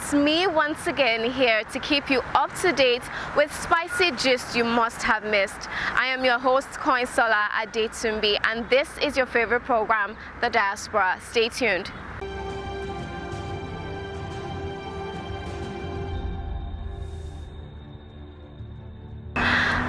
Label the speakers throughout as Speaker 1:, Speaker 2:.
Speaker 1: It's me once again here to keep you up to date with spicy gist you must have missed. I am your host, Koinsola Adetumbi, and this is your favorite program, The Diaspora. Stay tuned.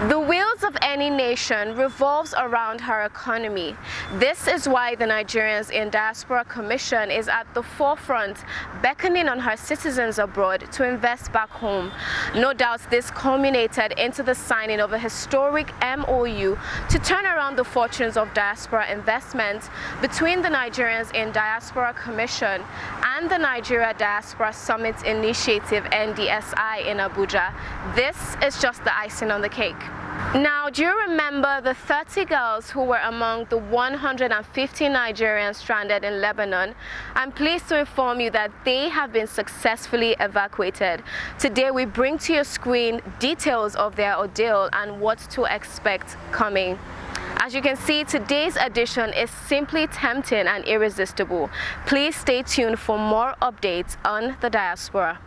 Speaker 1: The wheels of any nation revolves around her economy. This is why the Nigerians in Diaspora Commission is at the forefront, beckoning on her citizens abroad to invest back home. No doubt this culminated into the signing of a historic MOU to turn around the fortunes of diaspora investment between the Nigerians in Diaspora Commission and the Nigeria Diaspora Summit Initiative NDSI in Abuja. This is just the icing on the cake. Now, do you remember the 30 girls who were among the 150 Nigerians stranded in Lebanon? I'm pleased to inform you that they have been successfully evacuated. Today, we bring to your screen details of their ordeal and what to expect coming. As you can see, today's edition is simply tempting and irresistible. Please stay tuned for more updates on the diaspora.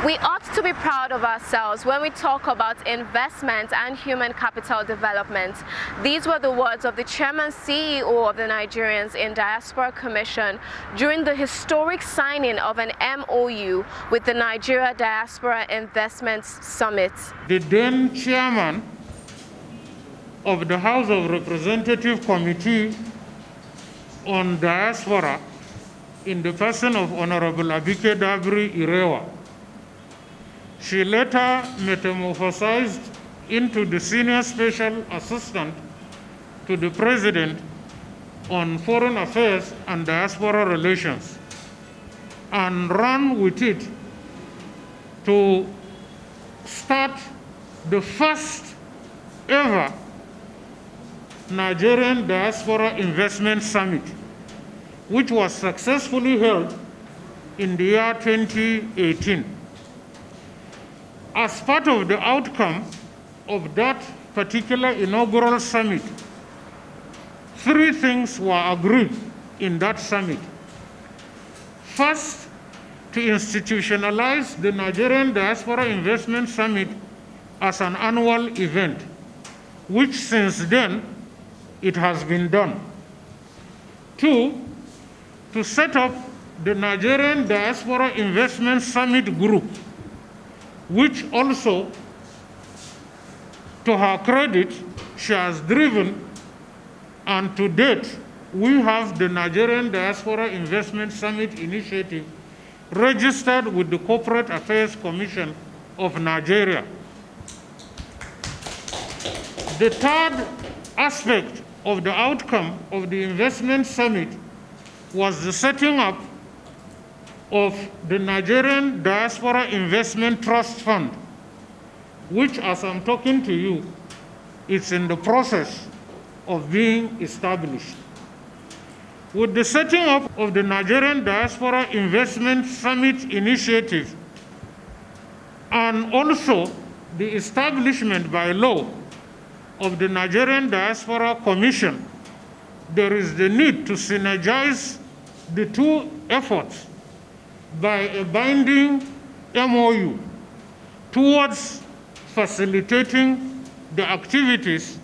Speaker 1: We ought to be proud of ourselves when we talk about investment and human capital development. These were the words of the Chairman CEO of the Nigerians in Diaspora Commission during the historic signing of an MOU with the Nigeria Diaspora Investments Summit.
Speaker 2: The then Chairman of the House of Representatives Committee on Diaspora, in the person of Honorable Abike Dabiri Irewa, she later metamorphosized into the Senior Special Assistant to the President on Foreign Affairs and Diaspora Relations, and ran with it to start the first ever Nigerian Diaspora Investment Summit, which was successfully held in the year 2018. As part of the outcome of that particular inaugural summit, 3 things were agreed in that summit. First, to institutionalize the Nigerian Diaspora Investment Summit as an annual event, which since then it has been done. 2, to set up the Nigerian Diaspora Investment Summit Group, which also, to her credit, she has driven, and to date, we have the Nigerian Diaspora Investment Summit Initiative registered with the Corporate Affairs Commission of Nigeria. The third aspect of the outcome of the investment summit was the setting up of the Nigerian Diaspora Investment Trust Fund, which, as I'm talking to you, is in the process of being established. With the setting up of the Nigerian Diaspora Investment Summit Initiative, and also the establishment by law of the Nigerian Diaspora Commission, there is the need to synergize the 2 efforts by a binding MOU towards facilitating the activities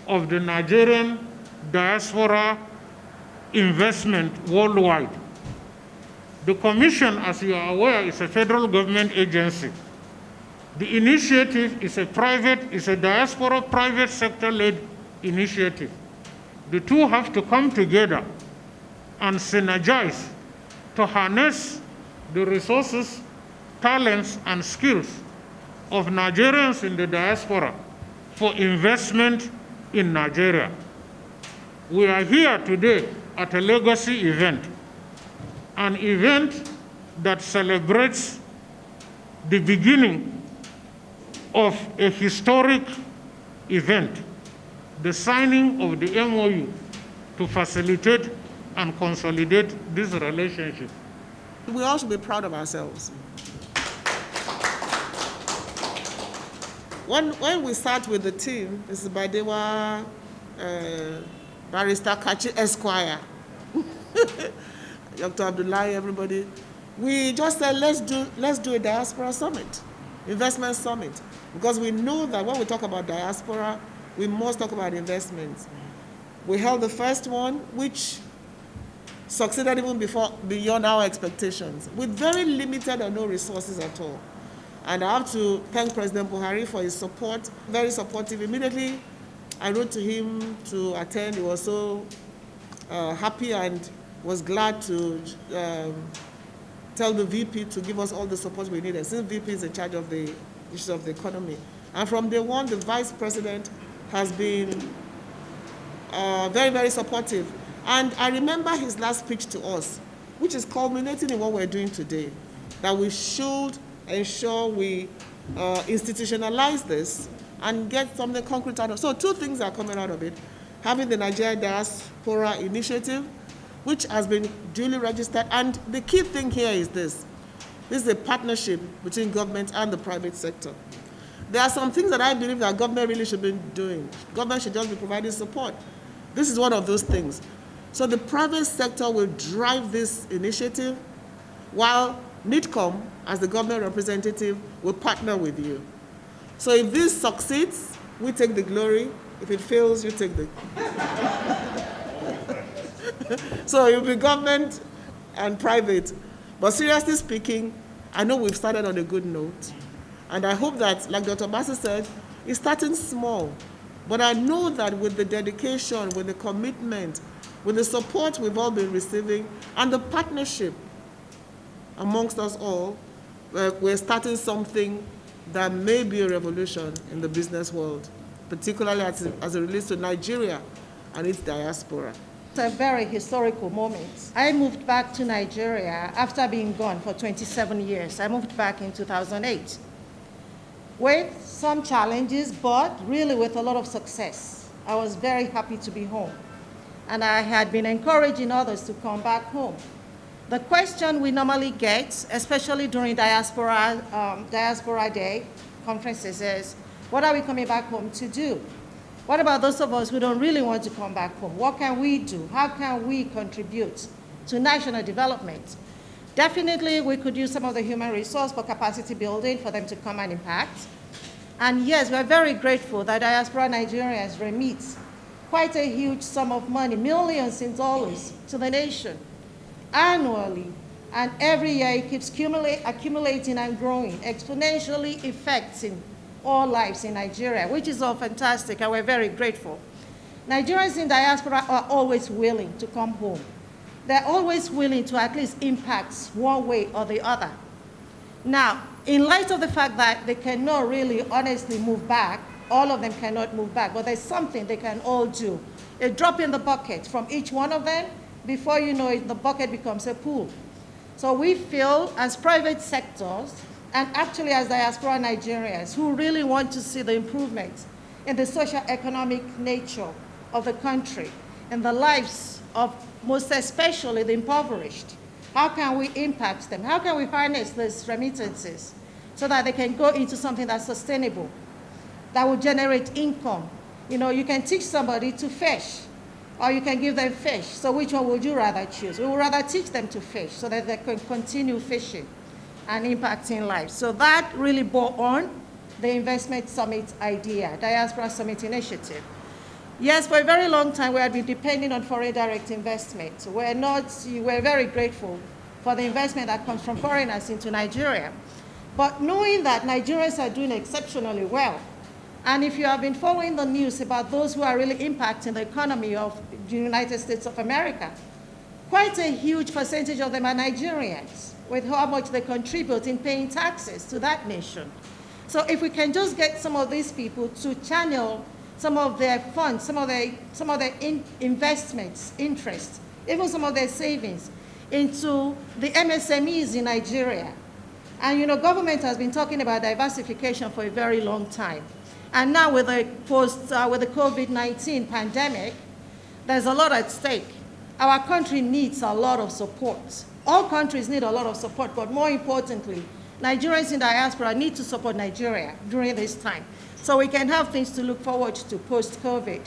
Speaker 2: of the Nigerian diaspora investment worldwide. The Commission, as you are aware, is a federal government agency. The initiative is a diaspora private sector-led initiative. The 2 have to come together and synergize to harness the resources, talents, and skills of Nigerians in the diaspora for investment in Nigeria. We are here today at a legacy event, an event that celebrates the beginning of a historic event, the signing of the MOU to facilitate and consolidate this relationship.
Speaker 3: We all should be proud of ourselves. When we start with the team, Mrs. Badewa, Barrister Kachi Esquire, Dr. Abdullahi, everybody. We just said, let's do a diaspora summit, investment summit, because we know that when we talk about diaspora, we must talk about investments. We held the first one, which succeeded even beyond our expectations, with very limited or no resources at all. And I have to thank President Buhari for his support, very supportive. Immediately, I wrote to him to attend. He was so happy and was glad to tell the VP to give us all the support we needed, since VP is in charge of the issues of the economy. And from day one, the Vice President has been very, very supportive. And I remember his last speech to us, which is culminating in what we're doing today, that we should ensure we institutionalize this and get something concrete out of it. So 2 things are coming out of it. Having the Nigeria Diaspora Initiative, which has been duly registered. And the key thing here is this. This is a partnership between government and the private sector. There are some things that I believe that government really should be doing. Government should just be providing support. This is one of those things. So the private sector will drive this initiative, while NITCOM, as the government representative, will partner with you. So if this succeeds, we take the glory. If it fails, you take the... So it will be government and private. But seriously speaking, I know we've started on a good note. And I hope that, like Dr. Bassey said, it's starting small. But I know that with the dedication, with the commitment, with the support we've all been receiving, and the partnership amongst us all, we're starting something that may be a revolution in the business world, particularly as it relates to Nigeria and its diaspora.
Speaker 4: It's a very historical moment. I moved back to Nigeria after being gone for 27 years. I moved back in 2008 with some challenges, but really with a lot of success. I was very happy to be home. And I had been encouraging others to come back home. The question we normally get, especially during Diaspora Day conferences, is, what are we coming back home to do? What about those of us who don't really want to come back home? What can we do? How can we contribute to national development? Definitely, we could use some of the human resource for capacity building for them to come and impact. And yes, we're very grateful that Diaspora Nigerians remit quite a huge sum of money, millions in dollars, to the nation annually. And every year it keeps accumulating and growing, exponentially affecting all lives in Nigeria, which is all fantastic, and we're very grateful. Nigerians in diaspora are always willing to come home. They're always willing to at least impact one way or the other. Now, in light of the fact that they cannot really honestly move back, all of them cannot move back, but there's something they can all do. A drop in the bucket from each one of them, before you know it, the bucket becomes a pool. So we feel, as private sectors, and actually as diaspora Nigerians who really want to see the improvements in the socio-economic nature of the country and the lives of most especially the impoverished, how can we impact them? How can we harness these remittances so that they can go into something that's sustainable, that will generate income? You know, you can teach somebody to fish, or you can give them fish. So which one would you rather choose? We would rather teach them to fish so that they can continue fishing and impacting lives. So that really bore on the Investment Summit idea, Diaspora Summit Initiative. Yes, for a very long time we had been depending on foreign direct investment. We're very grateful for the investment that comes from foreigners into Nigeria. But knowing that Nigerians are doing exceptionally well, and if you have been following the news about those who are really impacting the economy of the United States of America, quite a huge percentage of them are Nigerians, with how much they contribute in paying taxes to that nation. So if we can just get some of these people to channel some of their funds, some of their investments, interests, even some of their savings into the MSMEs in Nigeria. And you know, government has been talking about diversification for a very long time. And now with the COVID-19 pandemic, there's a lot at stake. Our country needs a lot of support. All countries need a lot of support, but more importantly, Nigerians in diaspora need to support Nigeria during this time, so we can have things to look forward to post-COVID.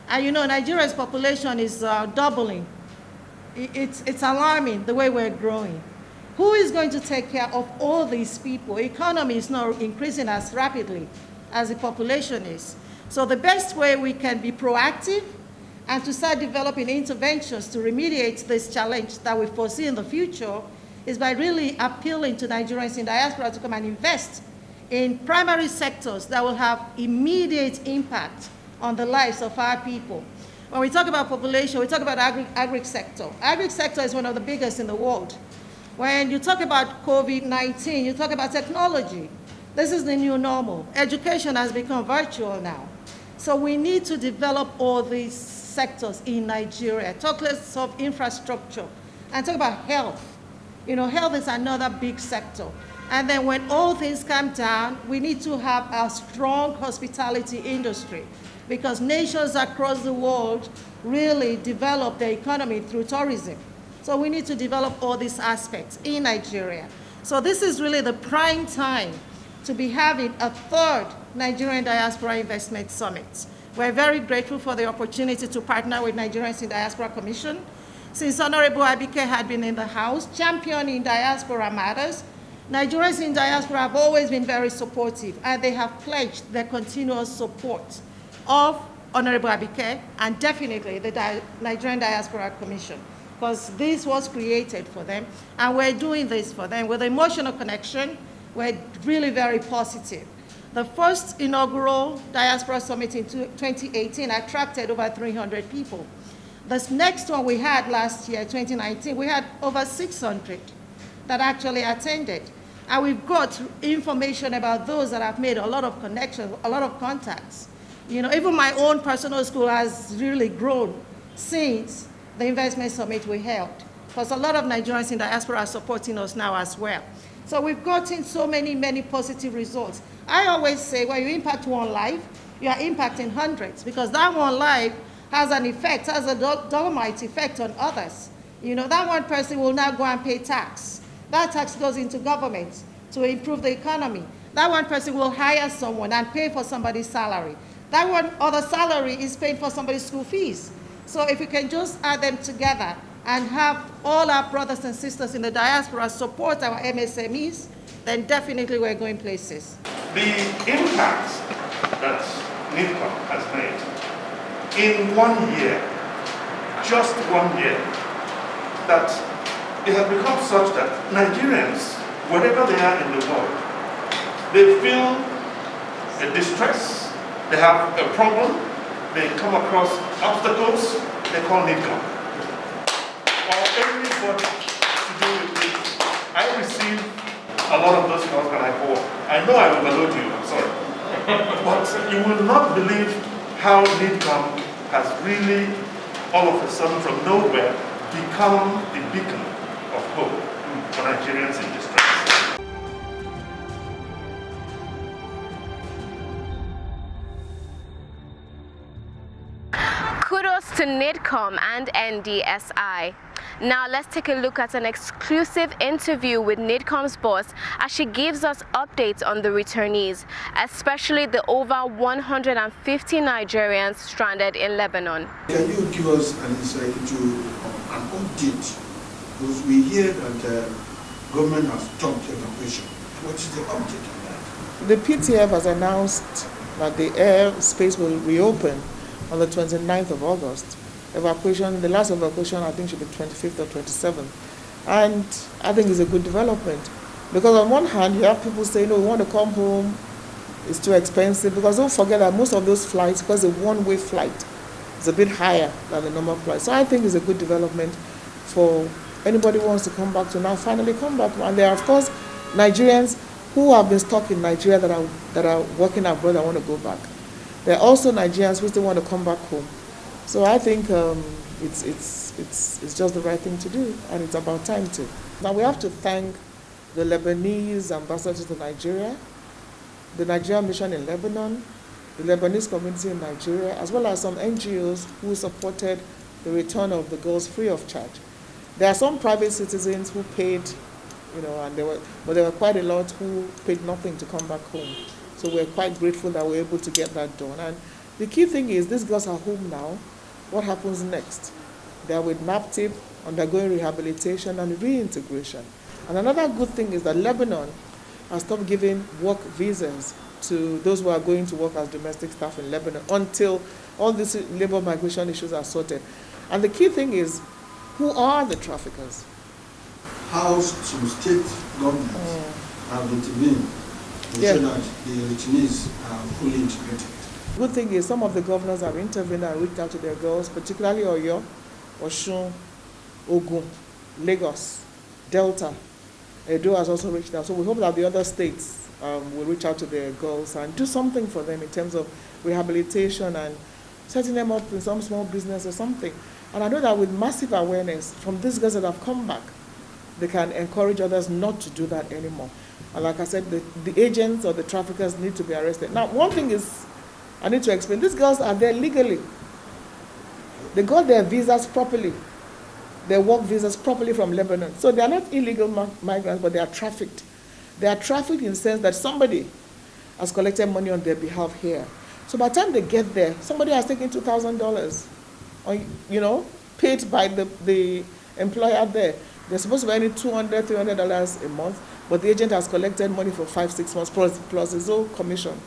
Speaker 4: And you know, Nigeria's population is doubling. It's alarming the way we're growing. Who is going to take care of all these people? Economy is not increasing as rapidly as the population is. So the best way we can be proactive and to start developing interventions to remediate this challenge that we foresee in the future is by really appealing to Nigerians in diaspora to come and invest in primary sectors that will have immediate impact on the lives of our people. When we talk about population, we talk about agri sector. Agri sector is one of the biggest in the world. When you talk about COVID-19, you talk about technology. This is the new normal. Education has become virtual now. So we need to develop all these sectors in Nigeria. Talk less of infrastructure and talk about health. You know, health is another big sector. And then when all things come down, we need to have a strong hospitality industry because nations across the world really develop their economy through tourism. So we need to develop all these aspects in Nigeria. So this is really the prime time to be having a third Nigerian Diaspora Investment Summit. We're very grateful for the opportunity to partner with Nigerians in Diaspora Commission. Since Honorable Abike had been in the House, championing diaspora matters, Nigerians in diaspora have always been very supportive, and they have pledged their continuous support of Honorable Abike and definitely the Nigerian Diaspora Commission, because this was created for them, and we're doing this for them with emotional connection. We're really very positive. The first inaugural Diaspora Summit in 2018 attracted over 300 people. This next one we had last year, 2019, we had over 600 that actually attended. And we've got information about those that have made a lot of connections, a lot of contacts. You know, even my own personal school has really grown since the investment summit we held, because a lot of Nigerians in diaspora are supporting us now as well. So we've gotten so many positive results. I always say when you impact one life, you are impacting hundreds, because that one life has an effect, has a dolomite effect on others. You know, that one person will now go and pay tax. That tax goes into government to improve the economy. That one person will hire someone and pay for somebody's salary. That one other salary is paying for somebody's school fees. So if we can just add them together and have all our brothers and sisters in the diaspora support our MSMEs, then definitely we're going places.
Speaker 5: The impact that NIDCOM has made in 1 year, just 1 year, that it has become such that Nigerians, wherever they are in the world, they feel a distress, they have a problem, they come across obstacles, they call NIDCOM. Or anybody to do with it. I receive a lot of those calls and I know I overload you, I'm sorry. But you will not believe how NIDCOM has really, all of a sudden from nowhere, become the beacon of hope for Nigerians in distress.
Speaker 1: Kudos to NIDCOM and NDSI. Now let's take a look at an exclusive interview with NIDCOM's boss as she gives us updates on the returnees, especially the over 150 Nigerians stranded in Lebanon.
Speaker 6: Can you give us an insight into an update? Because we hear that the government has stopped evacuation. What is the update on that?
Speaker 3: The PTF has announced that the airspace will reopen on the 29th of August. Evacuation, the last evacuation I think should be 25th or 27th. And I think it's a good development. Because on one hand, you have people saying, no, we want to come home, it's too expensive. Because don't forget that most of those flights, because the one-way flight is a bit higher than the normal flight. So I think it's a good development for anybody who wants to come back to now finally come back. And there are, of course, Nigerians who have been stuck in Nigeria that are working abroad and want to go back. There are also Nigerians who still want to come back home. So I think it's just the right thing to do, and it's about time to. Now we have to thank the Lebanese ambassador to Nigeria, the Nigerian mission in Lebanon, the Lebanese community in Nigeria, as well as some NGOs who supported the return of the girls free of charge. There are some private citizens who paid, you know, but there were quite a lot who paid nothing to come back home. So we're quite grateful that we're able to get that done. And The key thing is these girls are home now. What happens next? They're with NAPTIP, undergoing rehabilitation and reintegration. And another good thing is that Lebanon has stopped giving work visas to those who are going to work as domestic staff in Lebanon until all these labor migration issues are sorted. And the key thing is, who are the traffickers?
Speaker 6: How some state governments have intervened to ensure that the returnees are fully integrated.
Speaker 3: The good thing is some of the governors have intervened and reached out to their girls, particularly Oyo, Osun, Ogun, Lagos, Delta. Edo has also reached out. So we hope that the other states will reach out to their girls and do something for them in terms of rehabilitation and setting them up in some small business or something. And I know that with massive awareness from these girls that have come back, they can encourage others not to do that anymore. And like I said, the agents or the traffickers need to be arrested. Now, one thing is, I need to explain, these girls are there legally. They got their visas properly, their work visas properly from Lebanon. So they are not illegal migrants, but they are trafficked. They are trafficked in the sense that somebody has collected money on their behalf here. So by the time they get there, somebody has taken $2,000, or, paid by the employer there. They're supposed to be earning $200, $300 a month, but the agent has collected money for 5-6 months plus his own commission.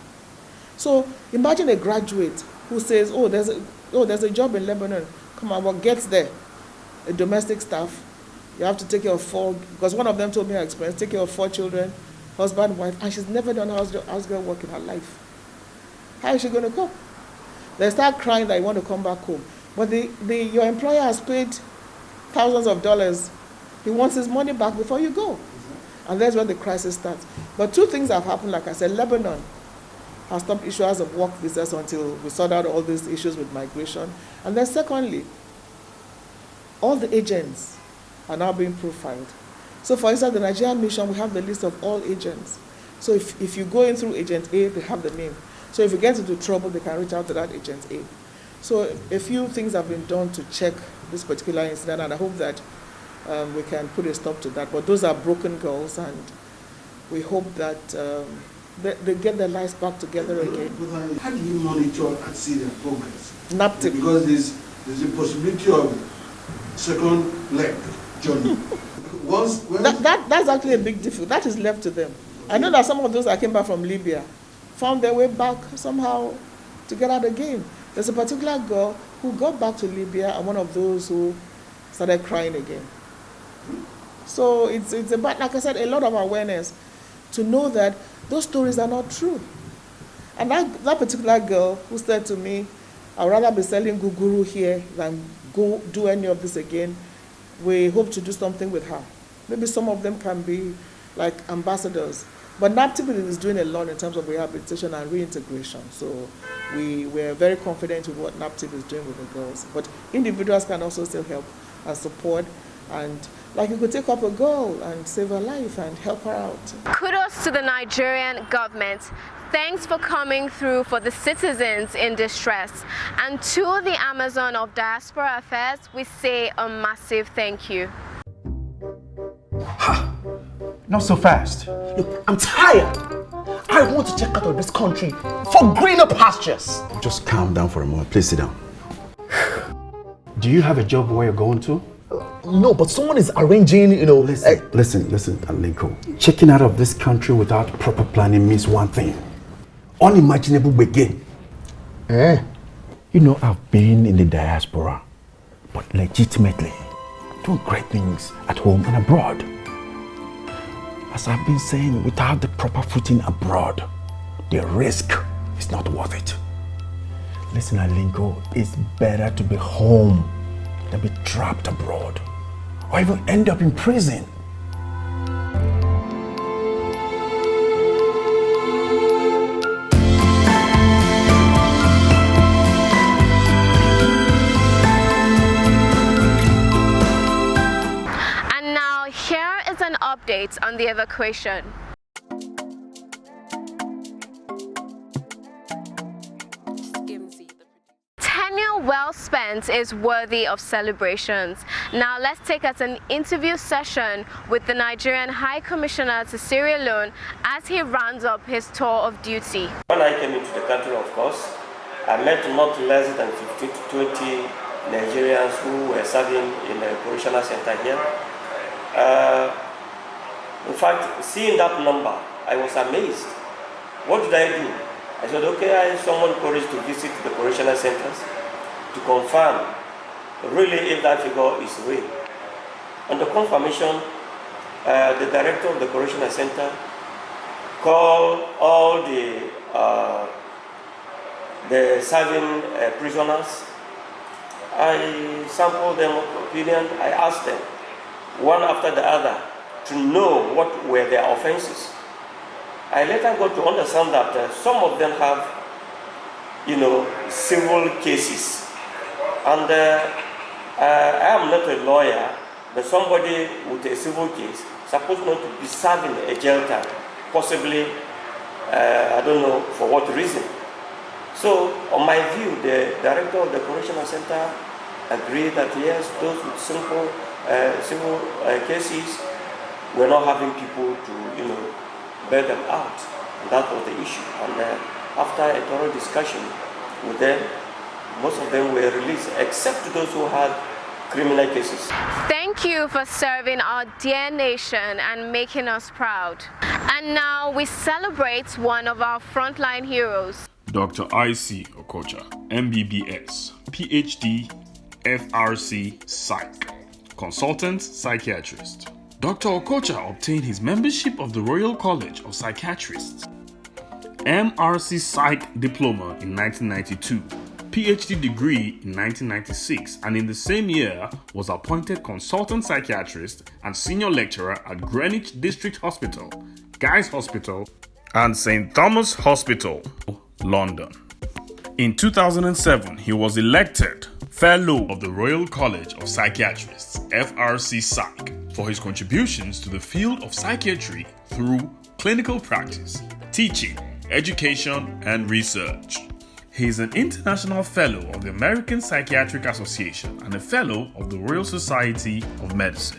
Speaker 3: So imagine a graduate who says, there's a job in Lebanon. Come on, what gets there? A domestic staff. You have to take care of 4, because one of them told me her experience, take care of 4 children, husband, wife, and she's never done house girl work in her life. How is she going to cope? They start crying that you want to come back home. But your employer has paid thousands of dollars. He wants his money back before you go. And that's when the crisis starts. But 2 things have happened. Like I said, Lebanon has stopped issuers of work visas until we sort out all these issues with migration. And then secondly, all the agents are now being profiled. So for instance, the Nigerian mission, we have the list of all agents. So if you go in through agent A, they have the name. So if you get into trouble, they can reach out to that agent A. So a few things have been done to check this particular incident, and I hope that we can put a stop to that. But those are broken girls, and we hope that they get their lives back together again.
Speaker 6: How do you monitor and see their progress?
Speaker 3: NAPTIP.
Speaker 6: Because there's a possibility of second leg journey.
Speaker 3: That's actually a big difficulty. That is left to them. I know that some of those that came back from Libya found their way back somehow to get out again. There's a particular girl who got back to Libya and one of those who started crying again. So it's about, like I said, a lot of awareness to know that those stories are not true. And that particular girl who said to me, I'd rather be selling guguru here than go do any of this again, we hope to do something with her. Maybe some of them can be like ambassadors. But NAPTIP is doing a lot in terms of rehabilitation and reintegration. So we're very confident with what NAPTIP is doing with the girls. But individuals can also still help and support. And like you could take up a girl and save her life and help her out.
Speaker 1: Kudos to the Nigerian government. Thanks for coming through for the citizens in distress. And to the Amazon of Diaspora Affairs, we say a massive thank you.
Speaker 7: Ha! Not so fast. Look, I'm tired. I want to check out of this country for greener pastures.
Speaker 8: Just calm down for a moment. Please sit down.
Speaker 7: Do you have a job where you're going to? No, but someone is arranging,
Speaker 8: Listen, Alinko. Checking out of this country without proper planning means one thing. Unimaginable begin. I've been in the diaspora, but legitimately doing great things at home and abroad. As I've been saying, without the proper footing abroad, the risk is not worth it. Listen, Alinko, it's better to be home than be trapped abroad, or even end up in prison.
Speaker 1: And now here is an update on the evacuation. Tenure well spent is worthy of celebrations. Now let's take us an interview session with the Nigerian High Commissioner to Sierra Leone as he rounds up his tour of duty.
Speaker 9: When I came into the country, of course, I met not less than 15 to 20 Nigerians who were serving in a correctional center here. In fact, seeing that number, I was amazed. What did I do? I said, okay, I summoned courage to visit the correctional centers to confirm really if that figure is real. On the confirmation, the director of the correctional center called all the serving prisoners. I sampled them of opinion. I asked them, one after the other, to know what were their offenses. I later got to understand that some of them have, civil cases. And I am not a lawyer, but somebody with a civil case supposed not to be serving a jail time, possibly, I don't know for what reason. So, on my view, the director of the correctional center agreed that yes, those with simple civil cases were not having people to, bail them out. And that was the issue. And after a thorough discussion with them, most of them were released, except those who had criminal cases.
Speaker 1: Thank you for serving our dear nation and making us proud. And now we celebrate one of our frontline heroes.
Speaker 10: Dr. I.C. Okocha, MBBS, PhD, FRC, Psych, Consultant Psychiatrist. Dr. Okocha obtained his membership of the Royal College of Psychiatrists, MRC Psych Diploma in 1992, PhD degree in 1996, and in the same year was appointed Consultant Psychiatrist and Senior Lecturer at Greenwich District Hospital, Guy's Hospital, and St. Thomas Hospital, London. In 2007, he was elected Fellow of the Royal College of Psychiatrists, FRC Psych, for his contributions to the field of psychiatry through clinical practice, teaching, education, and research. He is an international fellow of the American Psychiatric Association and a fellow of the Royal Society of Medicine.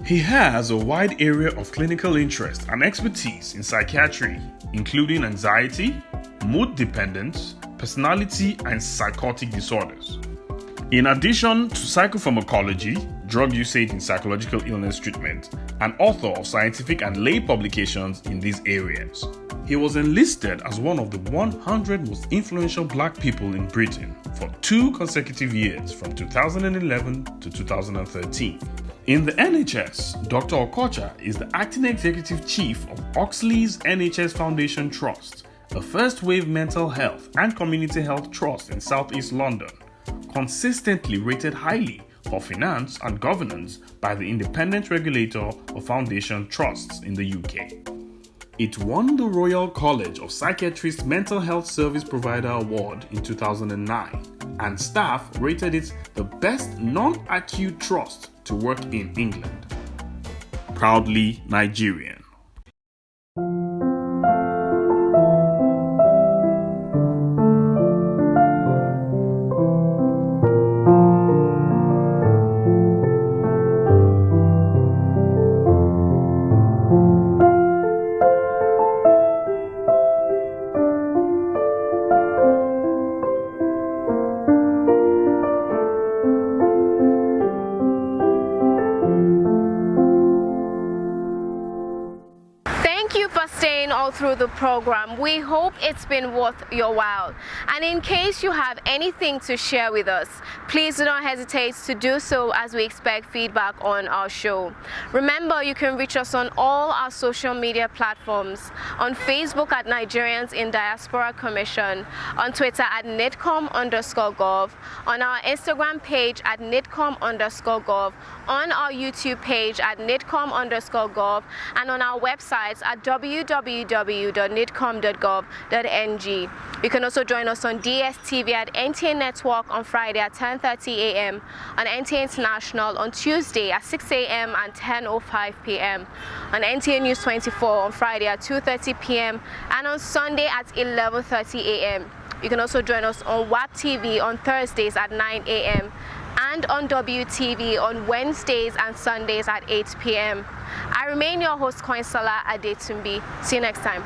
Speaker 10: He has a wide area of clinical interest and expertise in psychiatry, including anxiety, mood dependence, personality, and psychotic disorders. In addition to psychopharmacology, drug usage in psychological illness treatment, and author of scientific and lay publications in these areas. He was enlisted as one of the 100 most influential black people in Britain for 2 consecutive years from 2011 to 2013. In the NHS, Dr. Okocha is the acting executive chief of Oxley's NHS Foundation Trust, a first-wave mental health and community health trust in Southeast London, consistently rated highly for finance and governance by the independent regulator of foundation trusts in the UK. It won the Royal College of Psychiatrists Mental Health Service Provider Award in 2009, and staff rated it the best non-acute trust to work in England. Proudly Nigerian.
Speaker 1: Through the program. We hope it's been worth your while. And in case you have anything to share with us, please do not hesitate to do so as we expect feedback on our show. Remember, you can reach us on all our social media platforms, on Facebook at Nigerians in Diaspora Commission, on Twitter at nidcom_gov, on our Instagram page at nidcom_gov, on our YouTube page at nidcom_gov, and on our websites at www.nidcom.gov.ng. You can also join us on DSTV at NTA Network on Friday at 10:30 a.m., on NTA International on Tuesday at 6 a.m. and 10:05 p.m., on NTA News 24 on Friday at 2:30 p.m. and on Sunday at 11:30 a.m. You can also join us on WAP TV on Thursdays at 9 a.m. and on WTV on Wednesdays and Sundays at 8 p.m. I remain your host, Koinsala Adetumbi. See you next time.